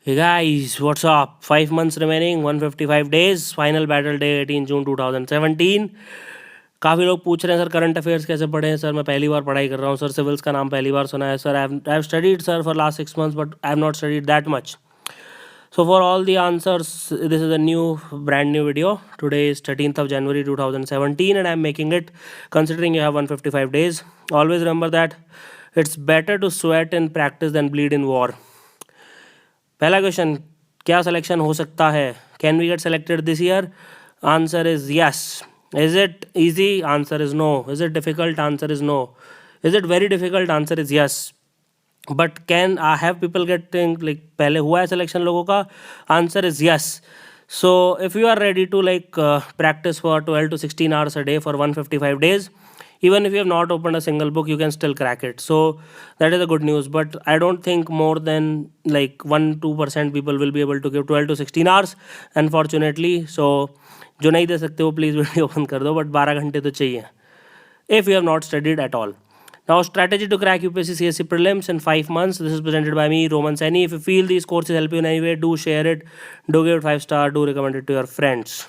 Hey guys, what's up? 5 months remaining, 155 days, final battle day 18 जून 2017. काफ़ी लोग पूछ रहे हैं सर करंट अफेयर्स कैसे पढ़े हैं सर. मैं पहली बार पढ़ाई कर रहा हूँ सर. सिविल्स का नाम पहली बार सुना है sir. I have studied sir for last 6 months but I have not studied that much. So for all the answers, this is a brand new video. Today is 13th of January 2017 and I am making it considering you have 155 days. Always remember that it's better to sweat in practice than bleed in war. पहला question, क्या selection हो सकता है? Can we get selected this year? Answer is yes. Is it easy? Answer is no. Is it difficult? Answer is no. Is it very difficult? Answer is yes. But can I have people getting like पहले हुआ है selection लोगों का? आंसर is यस. So if you are ready to like practice for 12 to 16 hours a day for 155 days, even if you have not opened a single book, you can still crack it. So that is the good news. But I don't think more than like 1-2% people will be able to give 12 to 16 hours, unfortunately. So जो नहीं दे सकते वो please video open कर दो, but 12 घंटे तो चाहिए if you have not studied at all. Now, strategy to crack UPSC CSE prelims in 5 months. This is presented by me, Roman Saini. If you feel these courses help you in any way, do share it, do give it 5 star, do recommend it to your friends.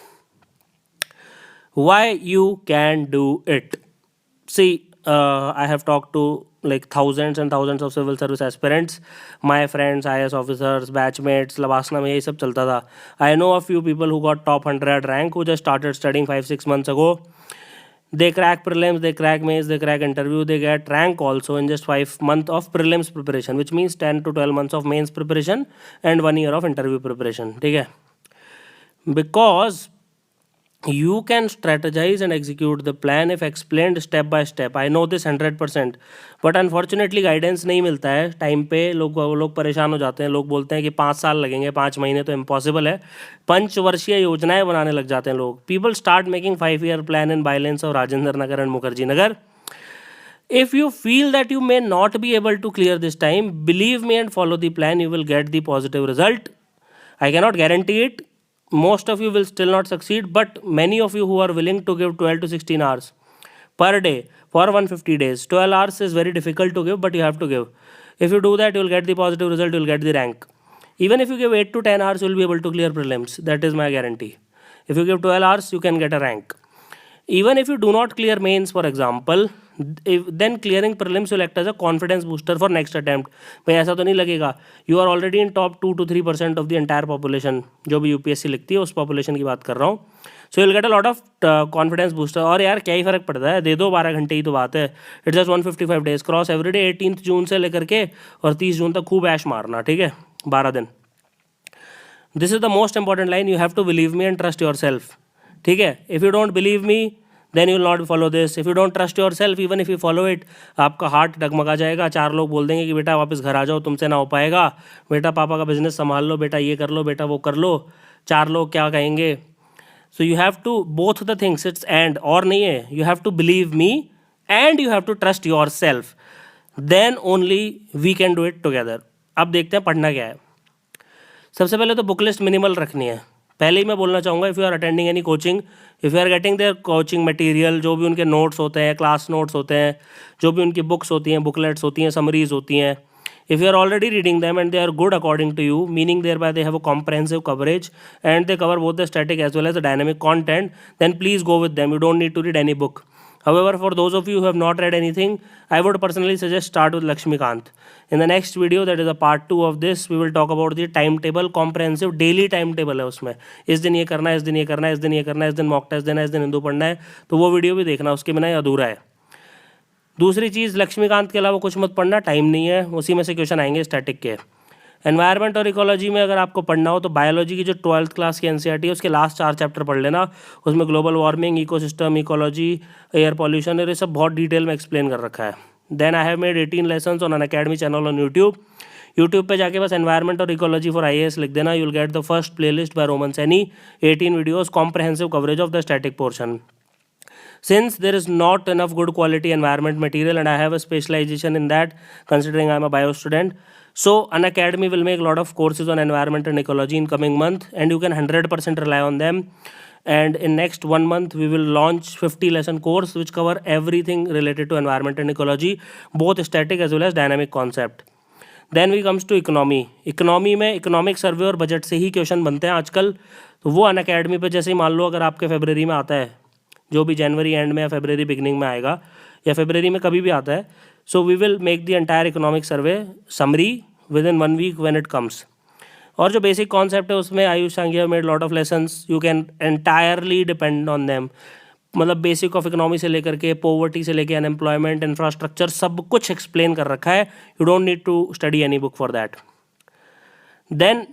Why you can do it? See, I have talked to like thousands and thousands of civil service aspirants, my friends, IAS officers, batchmates, Lavasana में यही सब चलता था. I know a few people who got top 100 rank who just started studying 5-6 months ago. They crack prelims, they crack mains, they crack interview, they get rank also in just 5 months of prelims preparation, which means 10 to 12 months of mains preparation and 1 year of interview preparation. ठीक है? Because you can strategize and execute the plan if explained step by step. I know this 100%, but unfortunately guidance नहीं मिलता है time पे. लोग परेशान हो जाते हैं. लोग बोलते हैं कि 5 साल लगेंगे, 5 महीने तो इम्पॉसिबल है. पंचवर्षीय योजनाएं बनाने लग जाते हैं लोग. People start making 5-year plan in Bylines of Rajendra Nagar and Mukherjee Nagar. If you feel that you may not be able to clear this time, believe me and follow the plan, you will get the positive result. I cannot guarantee it. Most of you will still not succeed, but many of you who are willing to give 12 to 16 hours per day for 150 days. 12 hours is very difficult to give, but you have to give. If you do that, you will get the positive result, you will get the rank. Even if you give 8 to 10 hours, you will be able to clear prelims. That is my guarantee. If you give 12 hours, you can get a rank. Even if you do not clear mains, for example, then clearing prelims will act as a confidence booster for next attempt. भाई ऐसा तो नहीं लगेगा. You are already in top 2 to 3% of the entire population. जो भी UPSC लिखती है उस population की बात कर रहा हूँ. So you'll get a lot of confidence booster. और यार क्या ही फ़र्क पड़ता है, दे दो 12 घंटे ही तो बात है. It's just 155 days. Cross every day 18 जून से लेकर के और 30 जून तक खूब ऐश मारना. ठीक है, 12 दिन. This is the most important line. You have to believe me and trust yourself. ठीक है. If you don't believe me, then you will not follow this. If you don't trust yourself, even if you follow it, आपका heart डगमगा जाएगा. 4 लोग बोल देंगे कि बेटा वापस घर आ जाओ, तुमसे ना हो पाएगा, बेटा पापा का बिजनेस संभाल लो, बेटा ये कर लो, बेटा वो कर लो. 4 लोग क्या कहेंगे? So you have to both the things. It's and और नहीं है. You have to believe me and you have to trust yourself. Then only we can do it together. अब देखते हैं पढ़ना क्या है. सबसे पहले तो बुक लिस्ट मिनिमल रखनी है. पहले ही मैं बोलना चाहूँगा, if you are attending any coaching, if you are getting their coaching material, जो भी उनके नोट्स होते हैं, क्लास नोट्स होते हैं, जो भी उनकी बुक्स होती हैं, बुकलेट्स होती हैं, समरीज होती हैं, if you are already reading them and they are good according to you, meaning thereby they have a comprehensive coverage and they cover both the static as well as the dynamic content, then please go with them. You don't need to read any book. However, for those of you who have not read anything, I would personally suggest start with Lakshmikant. In the next video, that is a part 2 of this, we will talk about the timetable, comprehensive daily timetable है उसमें. इस दिन ये करना है, इस दिन ये करना है, इस दिन ये करना है, इस दिन मॉक टेस्ट देना है, इस दिन हिंदू पढ़ना है, तो वो वीडियो भी देखना, उसके बिना ये अधूरा है. दूसरी चीज़, लक्ष्मीकांत के अलावा कुछ मत पढ़ना, टाइम नहीं है. उसी में से क्वेश्चन आएंगे स्टैटिक के. एनवायरनमेंट और इकोलॉजी में अगर आपको पढ़ना हो तो बायोलॉजी की जो 12th क्लास की NCERT है उसके लास्ट 4 चैप्टर पढ़ लेना. उसमें global warming, ecosystem, ecology, air pollution और ये सब बहुत डिटेल में एक्सप्लेन कर रखा है. Then I have made 18 lessons on Unacademy channel on YouTube पे जाके बस एनवायरनमेंट और इकोलॉजी फॉर IAS लिख देना. You will get the first playlist by Roman Saini, 18 videos, comprehensive coverage of the static portion. Since there is not enough good quality environment material and I have a specialization in that considering I am a bio student, so Unacademy will make a lot of courses on environment and ecology in coming month and you can 100% rely on them. And in next 1 month we will launch 50 lesson course which cover everything related to environment and ecology, both static as well as dynamic concept. Then we comes to economy. Economy में economic survey और budget से ही question बनते हैं आजकल. तो वो Unacademy पे जैसे ही मान लो अगर आपके फरवरी में आता है, जो भी जनवरी एंड में या फरवरी बिगनिंग में आएगा या फरवरी में कभी भी आता है, so we will make the entire economic survey summary within 1 week when it comes. और जो बेसिक कॉन्सेप्ट है उसमें Ayush Sanghi made lot of lessons, you can entirely depend on them. मतलब बेसिक ऑफ इकोनॉमी से लेकर के पॉवर्टी से लेकर अनएम्प्लॉयमेंट, इंफ्रास्ट्रक्चर, सब कुछ एक्सप्लेन कर रखा है. You don't need to study any book for that. Then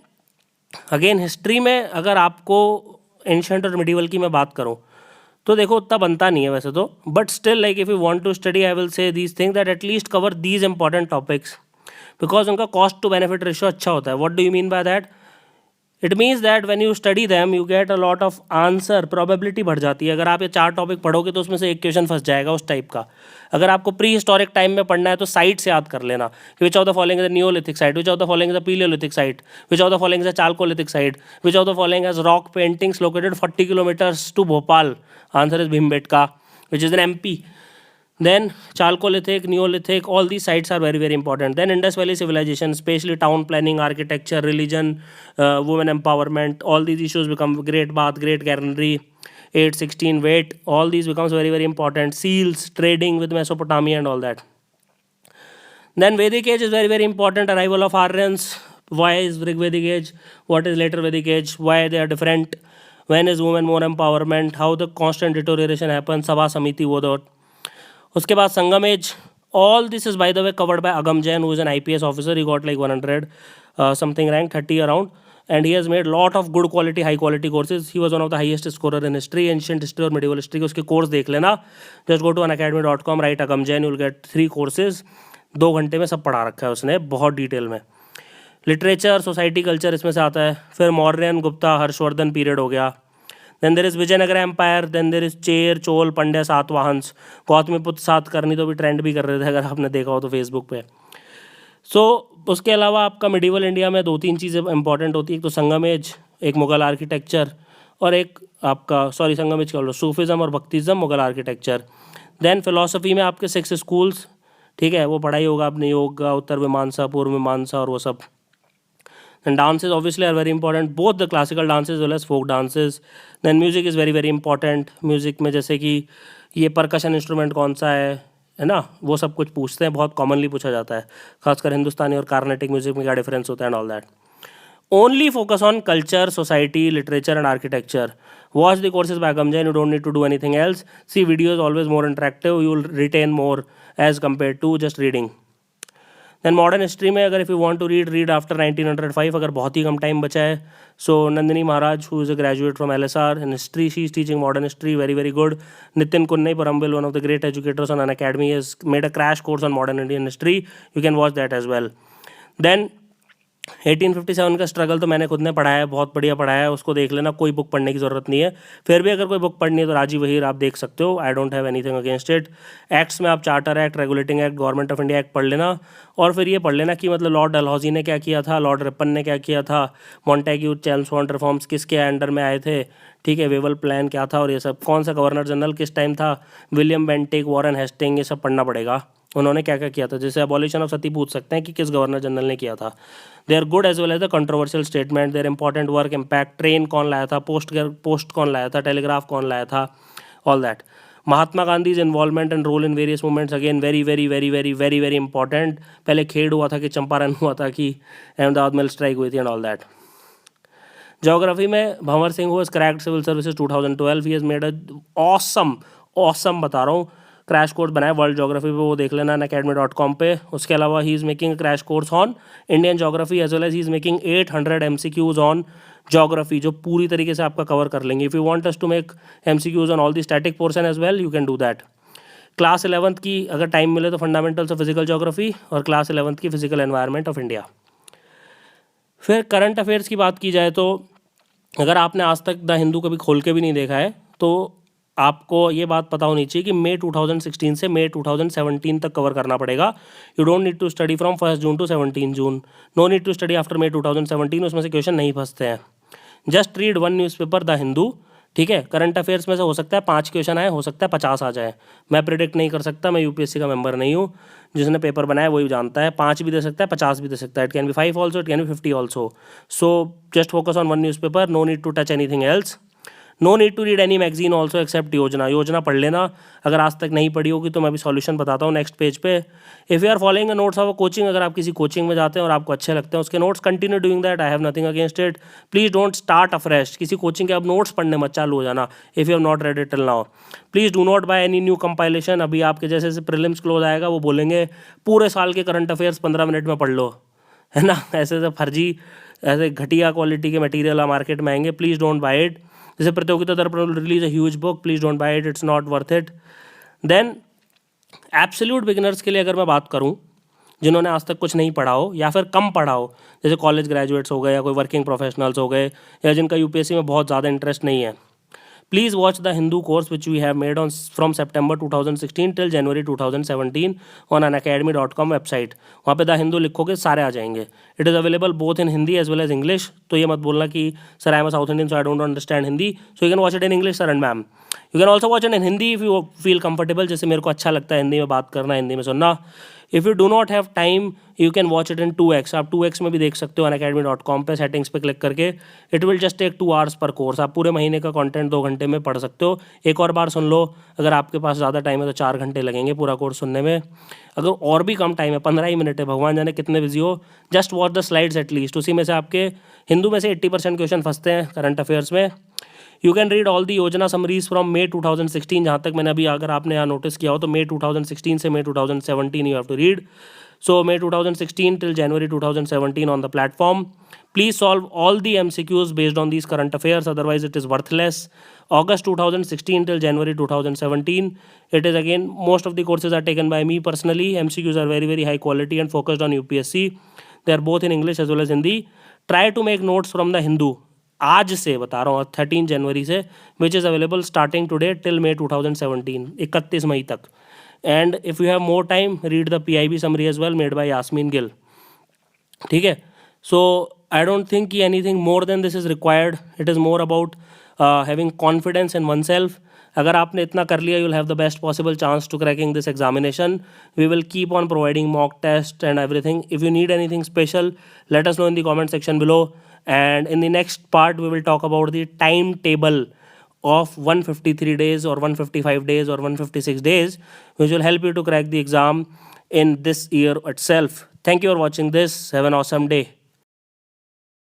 again history में अगर आपको एंशंट और मिडिवल की मैं बात करूं तो देखो उतना बनता नहीं है वैसे तो, but still like if you want to study I will say these thing that at least cover these important topics, because उनका कॉस्ट टू बेनिफिट रेशियो अच्छा होता है. What do you mean by that? It means that when you study them you get a lot of answer, probability बढ़ जाती है. अगर आप ये 4 टॉपिक पढ़ोगे तो उसमें से एक क्वेश्चन फंस जाएगा उस टाइप का. अगर आपको प्री हिस्टोरिक टाइम में पढ़ना है तो साइट से याद कर लेना कि which of the following is the neolithic site, which of the following is the palaeolithic site, which of the following is the chalcolithic site, which of the following is rock paintings located 40 kilometres to Bhopal. Answer is Bhimbetka which is in MP. Then Chalcolithic, Neolithic, all these sites are very, very important. Then Indus Valley civilization, especially town planning, architecture, religion, women empowerment, all these issues become Great Bath, Great Granary, 816 weight, all these becomes very, very important. Seals, trading with Mesopotamia and all that. Then Vedic age is very, very important. Arrival of Aryans. Why is Rigvedic age? What is later Vedic age? Why they are different? When is women more empowerment? How the constant deterioration happens? Sabha Samiti, वो dot. उसके बाद Sangam age. All this is by the way covered by Agam Jain, who is an IPS officer. He got like 100 something rank, 30 around, and he has made lot of good quality, high quality courses. He was one of the highest scorer in history, ancient history और medieval history के उसके course देख लेना. Just go to unacademy.com, right Agam Jain, you will gate 3 courses. 2 घंटे में सब पढ़ा रखा है उसने बहुत डिटेल में. लिटरेचर, सोसाइटी, कल्चर इसमें से आता है. फिर मौर्यन, गुप्ता, हर्षवर्धन पीरियड हो गया. Then there is Vijayanagara empire. Then there is Chera, Chola, Pandya, Satavahanas. Gautamiputra Satakarni तो भी ट्रेंड भी कर रहे थे अगर आपने देखा हो तो फेसबुक पे. सो उसके अलावा आपका मिडिवल इंडिया में 2-3 चीज़ें इंपॉर्टेंट होती है. एक तो संगम एज, एक मुगल आर्किटेक्चर, और एक आपका संगम एज क्या बोलो, सूफिज़म और भक्तिज़म, मुगल आर्किटेक्चर. देन फिलोसफी में आपके 6 स्कूल्स, ठीक है, वो पढ़ाई होगा आपने, योगा, उत्तर मीमांसा, पूर्व मीमांसा और वो सब. And dances obviously are very important, both the classical dances as well as folk dances. Then music is very, very important. Music में जैसे कि ये percussion instrument कौन सा है ना, वो सब कुछ पूछते हैं, बहुत commonly पूछा जाता है, खासकर हिंदुस्तानी और कार्नेटिक म्यूजिक में क्या डिफरेंस होता है and all that. Only focus on culture, society, literature and architecture. Watch the courses by Agam Jain, you don't need to do anything else. See videos, always more interactive, you will retain more as compared to just reading. Then modern history में अगर if you want to read after 1905, अगर बहुत ही कम time बचा है, so Nandini Maharaj, who is a graduate from LSR in history, she is teaching modern history, very very good. Nitin Kunnai Parambil, one of the great educators on Unacademy, has made a crash course on modern Indian history. You can watch that as well. Then 1857 का struggle तो मैंने खुद ने पढ़ाया है, बहुत बढ़िया पढ़ाया है, उसको देख लेना, कोई बुक पढ़ने की ज़रूरत नहीं है. फिर भी अगर कोई बुक पढ़नी है तो राजीव वहीर आप देख सकते हो, I don't have anything against it. Acts में आप charter act, regulating act, government of India act पढ़ लेना, और फिर ये पढ़ लेना कि मतलब लॉर्ड डलहौजी ने क्या किया था, लॉर्ड रिपन ने क्या किया था, मॉन्टेग्यू, चेम्सफोर्ड रिफॉर्म्स किसके अंडर में आए थे, ठीक है, वेवल प्लान क्या था, और ये सब, कौन सा गवर्नर जनरल किस टाइम था, विलियम बेंटिक, वॉरेन हेस्टिंग, ये सब पढ़ना पड़ेगा, उन्होंने क्या क्या किया था. जैसे अबॉलिशन ऑफ सती पूछ सकते हैं कि किस गवर्नर जनरल ने किया था. They are good as well as the controversial statement, their important work, impact, train कौन लाया था, पोस्ट कौन लाया था, टेलीग्राफ कौन लाया था, all that. Mahatma Gandhi involvement and role in various movements, again very very very very very very important. पहले खेड़ हुआ था कि चंपारण हुआ था कि अहमदाबाद में स्ट्राइक हुई थी एंड ऑल दैट. ज्योग्राफी में भंवर सिंह हुआ cracked civil services 2012, he has made a awesome बता रहा हूँ क्रैश कोर्स बनाया वर्ल्ड ज्योग्राफी पे, वो देख लेना unacademy.com पे. उसके अलावा he is making crash course on Indian geography as well as he is making 800 MCQs on geography, जो पूरी तरीके से आपका कवर कर लेंगे. If you want us to make MCQs on all the static portion as well, you can do that. Class 11th की अगर time मिले तो फंडामेंटल्स ऑफ फिजिकल ज्योग्राफी, और क्लास 11th की फिजिकल एनवायरनमेंट ऑफ इंडिया. फिर current affairs की बात की जाए तो अगर आपने आज तक द हिंदू कभी खोल के भी नहीं देखा है तो आपको ये बात पता होनी चाहिए कि मई 2016 से मई 2017 तक कवर करना पड़ेगा. You don't need to study from 1 June to 17 June, no need to study after May 2017, उसमें से क्वेश्चन नहीं फंसते हैं. Just read 1 newspaper the Hindu, ठीक है, करंट अफेयर्स में से हो सकता है 5 क्वेश्चन आए, हो सकता है 50 आ जाए, मैं प्रिडिक्ट नहीं कर सकता, मैं यूपीएससी का मेंबर नहीं हूँ, जिसने पेपर बनाया वही जानता है, 5 भी दे सकता है, 50 भी दे सकता है, it can be 5 also, it can be 50 also. So just focus on one newspaper, no need to touch anything else. No need to read any magazine also except Yojana. Yojana पढ़ लेना, अगर आज तक नहीं पढ़ी होगी तो मैं अभी सॉल्यूशन बताता हूँ नेक्स्ट पेज पे. If you are following notes of a coaching, अगर आप किसी कोचिंग में जाते हैं और आपको अच्छे लगते हैं उसके notes, continue doing that, I have nothing against it. Please don't start afresh. किसी कोचिंग के अब नोट्स पढ़ने मत चालू हो जाना if you have not read it till now. Please do not by any new compilation. अभी आपके जैसे जैसे प्रीलिम्स क्लोज आएगा वो बोलेंगे पूरे साल के करंट अफेयर्स 15 मिनट में पढ़ लो, है ना. ऐसे ऐसे फर्जी, ऐसे घटिया क्वालिटी के मटेरियल मार्केट में आएंगे. Please don't buy it. जैसे Pratiyogita Darpan release a huge book, please don't buy it, it's not worth it. Then absolute beginners के लिए अगर मैं बात करूं, जिन्होंने आज तक कुछ नहीं पढ़ा हो या फिर कम पढ़ा हो, जैसे कॉलेज ग्रेजुएट्स हो गए या कोई वर्किंग प्रोफेशनल्स हो गए या जिनका यूपीएससी में बहुत ज़्यादा इंटरेस्ट नहीं है, please watch the Hindu course which we have made on from September 2016 till January 2017 on unacademy.com website. वहाँ पे द हिंदू लिखोगे सारे आ जाएंगे. It is available both in Hindi as well as English. तो ये मत बोलना कि sir I am a South Indian so I don't understand Hindi. So you can watch it in English sir and ma'am. You can also watch it in Hindi if you feel comfortable. जैसे मेरे को अच्छा लगता है हिंदी में बात करना, हिंदी में सुनना. If you do not have time you can watch it in 2x. आप 2x में भी देख सकते हो unacademy.com पे, सेटिंग्स पे क्लिक करके. It will just take 2 hours per course. आप पूरे महीने का कंटेंट 2 घंटे में पढ़ सकते हो. एक और बार सुन लो, अगर आपके पास ज़्यादा टाइम है तो 4 घंटे लगेंगे पूरा कोर्स सुनने में. अगर और भी कम टाइम है, 15 ही मिनट है, भगवान जाने कितने बिजी हो, just watch the slides at least. उसी में से आपके हिंदू में से 80% क्वेश्चन फंसते हैं करंट अफेयर्स में. You can read all the योजना समरीज फ्रॉम May 2016. जहाँ तक मैंने अभी, अगर आपने यहाँ नोटिस किया हो तो May 2016 से May 2017 you have to read. So May 2016 till January 2017 on the platform. Please solve all the MCQs based on these current affairs, otherwise it is worthless. August 2016 till January 2017. It is again, most of the courses are taken by me personally. MCQs are very very high quality and focused on UPSC. They are both in English as well as Hindi. Try to make notes from the Hindu. आज से बता रहा हूँ 13 जनवरी से, which is available starting today till May 2017, 31 मई तक. And if you have more time read the PIB summary as well made by Yasmeen Gill. ठीक है. सो आई डोंट थिंक कि anything more than this is required. It is more about having confidence in oneself. अगर आपने इतना कर लिया, you will have the best possible chance to cracking this examination. We will keep on providing mock test and everything. If you need anything special, let us know in the comment section below. And in the next part we will talk about the timetable of 153 days or 155 days or 156 days, which will help you to crack the exam in this year itself. Thank you for watching this. Have an awesome day.